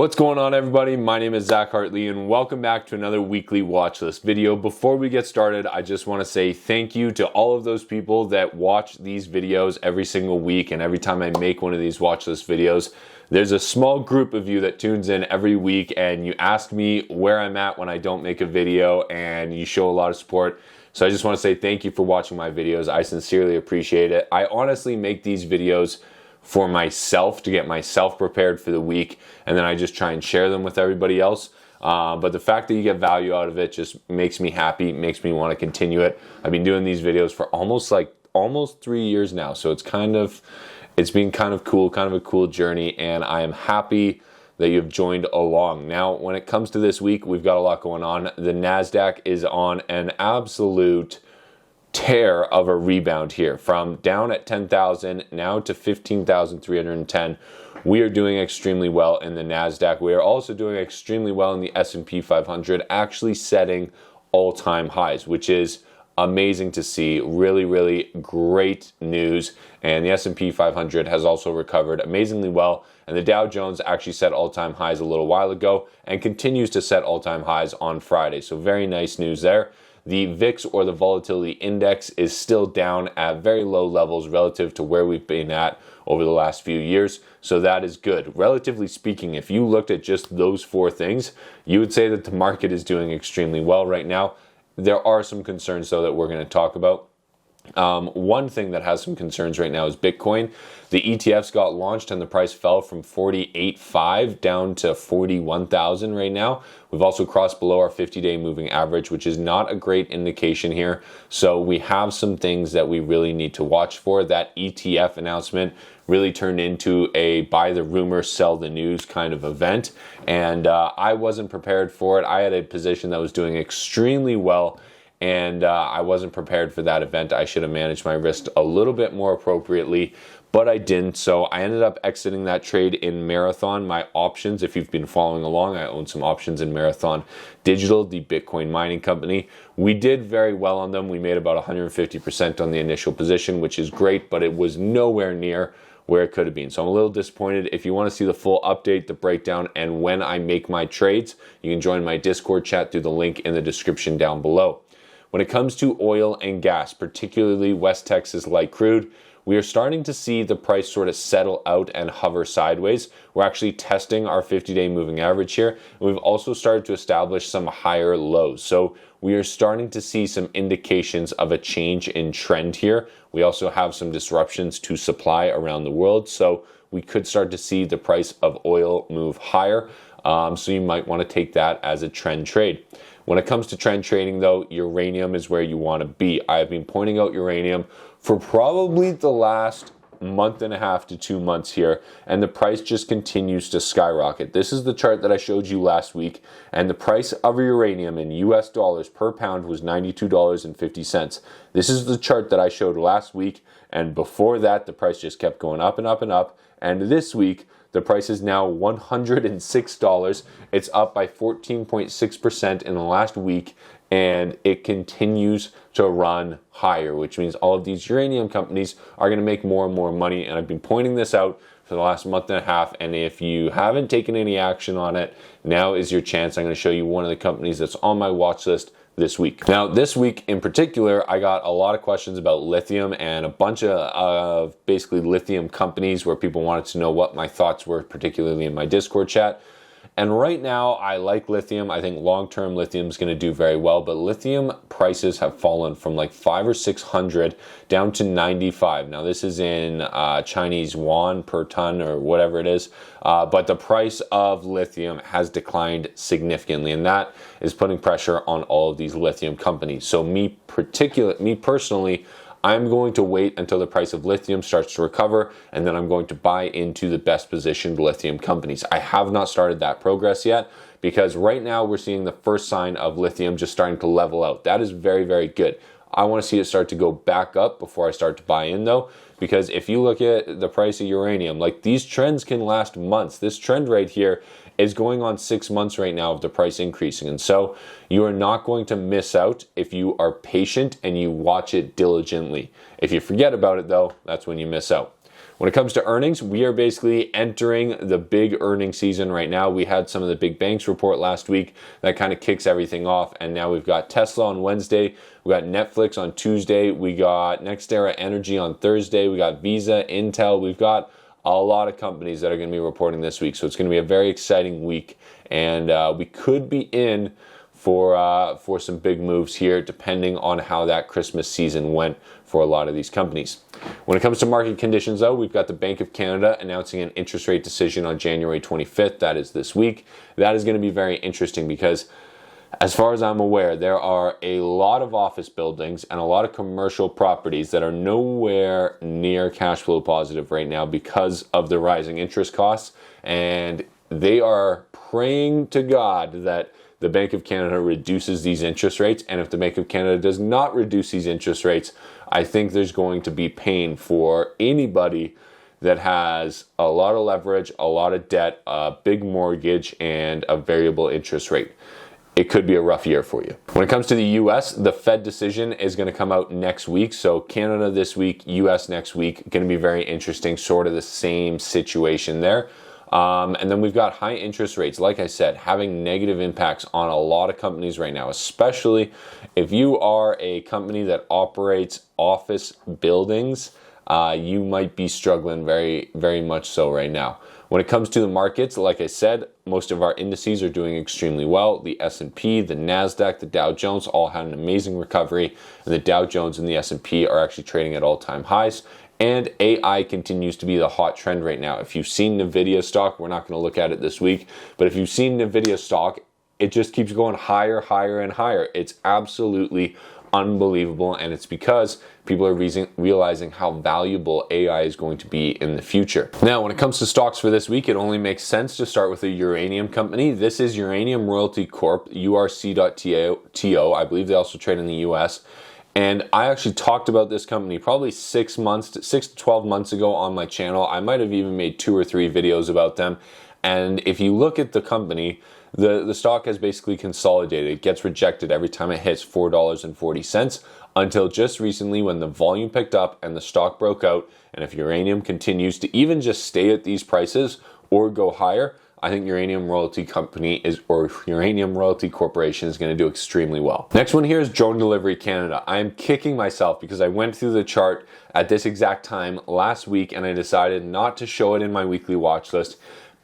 What's going on, everybody? My name is Zach Hartley and welcome back to another weekly watch list video. Before we get started, I just want to say thank you to all of those people that watch these videos every single week, and every time I make one of these watch list videos, there's a small group of you that tunes in every week and you ask me where I'm at when I don't make a video, and you show a lot of support. So I just want to say thank you for watching my videos. I sincerely appreciate it. I honestly make these videos for myself, to get myself prepared for the week, and then I just try and share them with everybody else. But the fact that you get value out of it just makes me happy, makes me want to continue it. I've been doing these videos for almost 3 years now, so it's been kind of cool, kind of a cool journey, and I am happy that you've joined along. Now, when it comes to this week, we've got a lot going on. The NASDAQ is on an absolute tear of a rebound here, from down at 10,000 now to 15,310. We are doing extremely well in the NASDAQ. We are also doing extremely well in the S&P 500, actually setting all-time highs, which is amazing to see. Really, really great news. And the S&P 500 has also recovered amazingly well. And the Dow Jones actually set all-time highs a little while ago and continues to set all-time highs on Friday. So very nice news there. The VIX, or the volatility index, is still down at very low levels relative to where we've been at over the last few years. So that is good. Relatively speaking, if you looked at just those four things, you would say that the market is doing extremely well right now. There are some concerns, though, that we're going to talk about. One thing that has some concerns right now is Bitcoin. The ETFs got launched and the price fell from 48.5 down to 41,000 right now. We've also crossed below our 50-day moving average, which is not a great indication here. So we have some things that we really need to watch for. That ETF announcement really turned into a buy the rumor, sell the news kind of event, and I wasn't prepared for it. I had a position that was doing extremely well, and I wasn't prepared for that event. I should have managed my risk a little bit more appropriately, but I didn't. So I ended up exiting that trade in Marathon. My options, if you've been following along, I own some options in Marathon Digital, the Bitcoin mining company. We did very well on them. We made about 150% on the initial position, which is great, but it was nowhere near where it could have been. So I'm a little disappointed. If you want to see the full update, the breakdown, and when I make my trades, you can join my Discord chat through the link in the description down below. When it comes to oil and gas, particularly West Texas light crude, we are starting to see the price sort of settle out and hover sideways. We're actually testing our 50-day moving average here, and we've also started to establish some higher lows. So we are starting to see some indications of a change in trend here. We also have some disruptions to supply around the world, so we could start to see the price of oil move higher. So you might want to take that as a trend trade. When it comes to trend trading, though, uranium is where you want to be. I have been pointing out uranium for probably the last month and a half to 2 months here, and the price just continues to skyrocket. This is the chart that I showed you last week, and the price of uranium in US dollars per pound was $92.50. This is the chart that I showed last week, and before that, the price just kept going up and up and up, and this week, the price is now $106. It's up by 14.6% in the last week, and it continues to run higher, which means all of these uranium companies are going to make more and more money. And I've been pointing this out for the last month and a half, and if you haven't taken any action on it, now is your chance. I'm going to show you one of the companies that's on my watch list this week. Now, this week in particular, I got a lot of questions about lithium and a bunch of basically lithium companies where people wanted to know what my thoughts were, particularly in my Discord chat. And right now, I like lithium. I think long-term lithium is going to do very well, but lithium prices have fallen from like 500 or 600 down to 95. Now, this is in Chinese yuan per ton or whatever it is, but the price of lithium has declined significantly, and that is putting pressure on all of these lithium companies. So me personally, I'm going to wait until the price of lithium starts to recover, and then I'm going to buy into the best positioned lithium companies. I have not started that progress yet, because right now we're seeing the first sign of lithium just starting to level out. That is very, very good. I want to see it start to go back up before I start to buy in, though, because if you look at the price of uranium, like, these trends can last months. This trend right here is going on 6 months right now of the price increasing. And so you are not going to miss out if you are patient and you watch it diligently. If you forget about it, though, that's when you miss out. When it comes to earnings, we are basically entering the big earning season right now. We had some of the big banks report last week that kind of kicks everything off. And now we've got Tesla on Wednesday. We got Netflix on Tuesday. We got NextEra Energy on Thursday. We got Visa, Intel. We've got a lot of companies that are going to be reporting this week. So it's going to be a very exciting week. And we could be in for some big moves here, depending on how that Christmas season went for a lot of these companies. When it comes to market conditions, though, we've got the Bank of Canada announcing an interest rate decision on January 25th. That is this week. That is going to be very interesting because, as far as I'm aware, there are a lot of office buildings and a lot of commercial properties that are nowhere near cash flow positive right now because of the rising interest costs. And they are praying to God that the Bank of Canada reduces these interest rates. And if the Bank of Canada does not reduce these interest rates, I think there's going to be pain for anybody that has a lot of leverage, a lot of debt, a big mortgage, and a variable interest rate. It could be a rough year for you. When it comes to the US, the Fed decision is going to come out next week. So Canada this week, US next week, going to be very interesting, sort of the same situation there. And then we've got high interest rates, like I said, having negative impacts on a lot of companies right now, especially if you are a company that operates office buildings. You might be struggling very, very much so right now. When it comes to the markets, like I said, most of our indices are doing extremely well. The S&P, the NASDAQ, the Dow Jones all had an amazing recovery, and the Dow Jones and the S&P are actually trading at all-time highs. And AI continues to be the hot trend right now. If you've seen NVIDIA stock, we're not going to look at it this week, but if you've seen NVIDIA stock, it just keeps going higher, higher, and higher. It's absolutely unbelievable, and it's because people are realizing how valuable AI is going to be in the future. Now, when it comes to stocks for this week, it only makes sense to start with a uranium company. This is Uranium Royalty Corp, URC.TO. I believe they also trade in the US. And I actually talked about this company probably 6 to 12 months ago on my channel. I might have even made 2 or 3 videos about them. And if you look at the company, the stock has basically consolidated. It gets rejected every time it hits $4.40 until just recently when the volume picked up and the stock broke out. And if uranium continues to even just stay at these prices or go higher, I think Uranium Royalty Uranium Royalty Corporation is going to do extremely well. Next one here is Drone Delivery Canada. I am kicking myself because I went through the chart at this exact time last week and I decided not to show it in my weekly watch list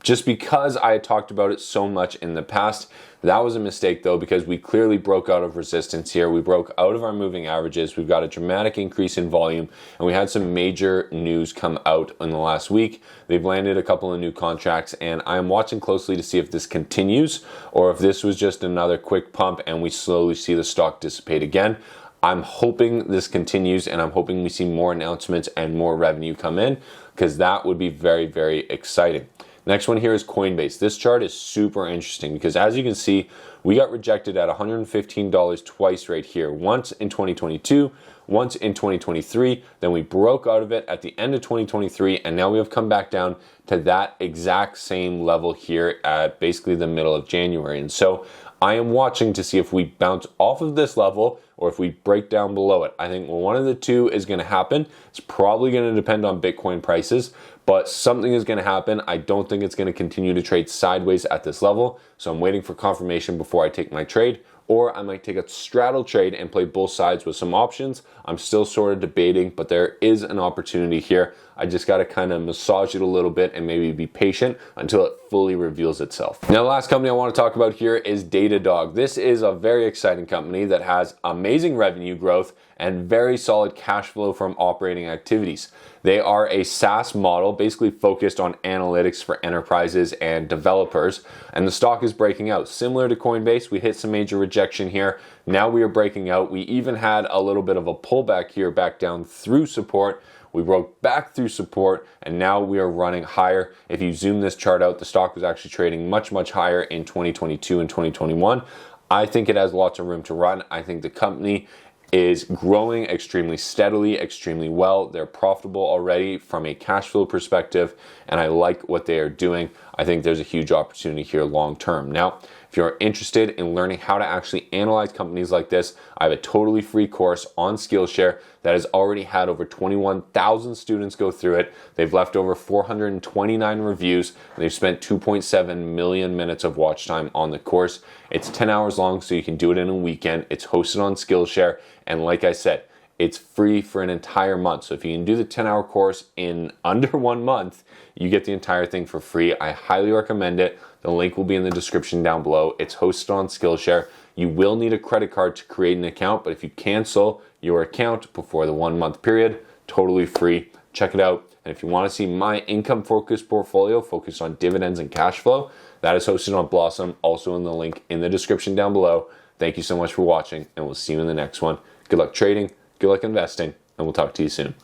just because I had talked about it so much in the past. That was a mistake though, because we clearly broke out of resistance here. We broke out of our moving averages. We've got a dramatic increase in volume, and we had some major news come out in the last week. They've landed a couple of new contracts, and I'm watching closely to see if this continues or if this was just another quick pump and we slowly see the stock dissipate again. I'm hoping this continues, and I'm hoping we see more announcements and more revenue come in, because that would be very, very exciting. Next one here is Coinbase. This chart is super interesting because, as you can see, we got rejected at $115 twice right here. Once in 2022, once in 2023, then we broke out of it at the end of 2023, and now we have come back down to that exact same level here at basically the middle of January. And so I am watching to see if we bounce off of this level or if we break down below it. I think one of the two is going to happen. It's probably going to depend on Bitcoin prices, but something is going to happen. I don't think it's going to continue to trade sideways at this level, so I'm waiting for confirmation before I take my trade, or I might take a straddle trade and play both sides with some options. I'm still sort of debating, but there is an opportunity here. I just got to kind of massage it a little bit and maybe be patient until it fully reveals itself. Now, the last company I want to talk about here is Datadog. This is a very exciting company that has amazing revenue growth and very solid cash flow from operating activities. They are a SaaS model basically focused on analytics for enterprises and developers, and the stock is breaking out. Similar to Coinbase, we hit some major rejection here. Now we are breaking out. We even had a little bit of a pullback here back down through support. We broke back through support, and now we are running higher. If you zoom this chart out, the stock was actually trading much, much higher in 2022 and 2021. I think it has lots of room to run. I think the company is growing extremely steadily, extremely well. They're profitable already from a cash flow perspective, and I like what they are doing. I think there's a huge opportunity here long term. Now, if If you're interested in learning how to actually analyze companies like this, I have a totally free course on Skillshare that has already had over 21,000 students go through it. They've left over 429 reviews, and they've spent 2.7 million minutes of watch time on the course. It's 10 hours long, so you can do it in a weekend. It's hosted on Skillshare, and like I said, it's free for an entire month. So if you can do the 10-hour course in under 1 month, you get the entire thing for free. I highly recommend it. The link will be in the description down below. It's hosted on Skillshare. You will need a credit card to create an account, but if you cancel your account before the 1 month period, totally free. Check it out. And if you want to see my income-focused portfolio focused on dividends and cash flow, that is hosted on Blossom, also in the link in the description down below. Thank you so much for watching, and we'll see you in the next one. Good luck trading. Good luck investing, and we'll talk to you soon.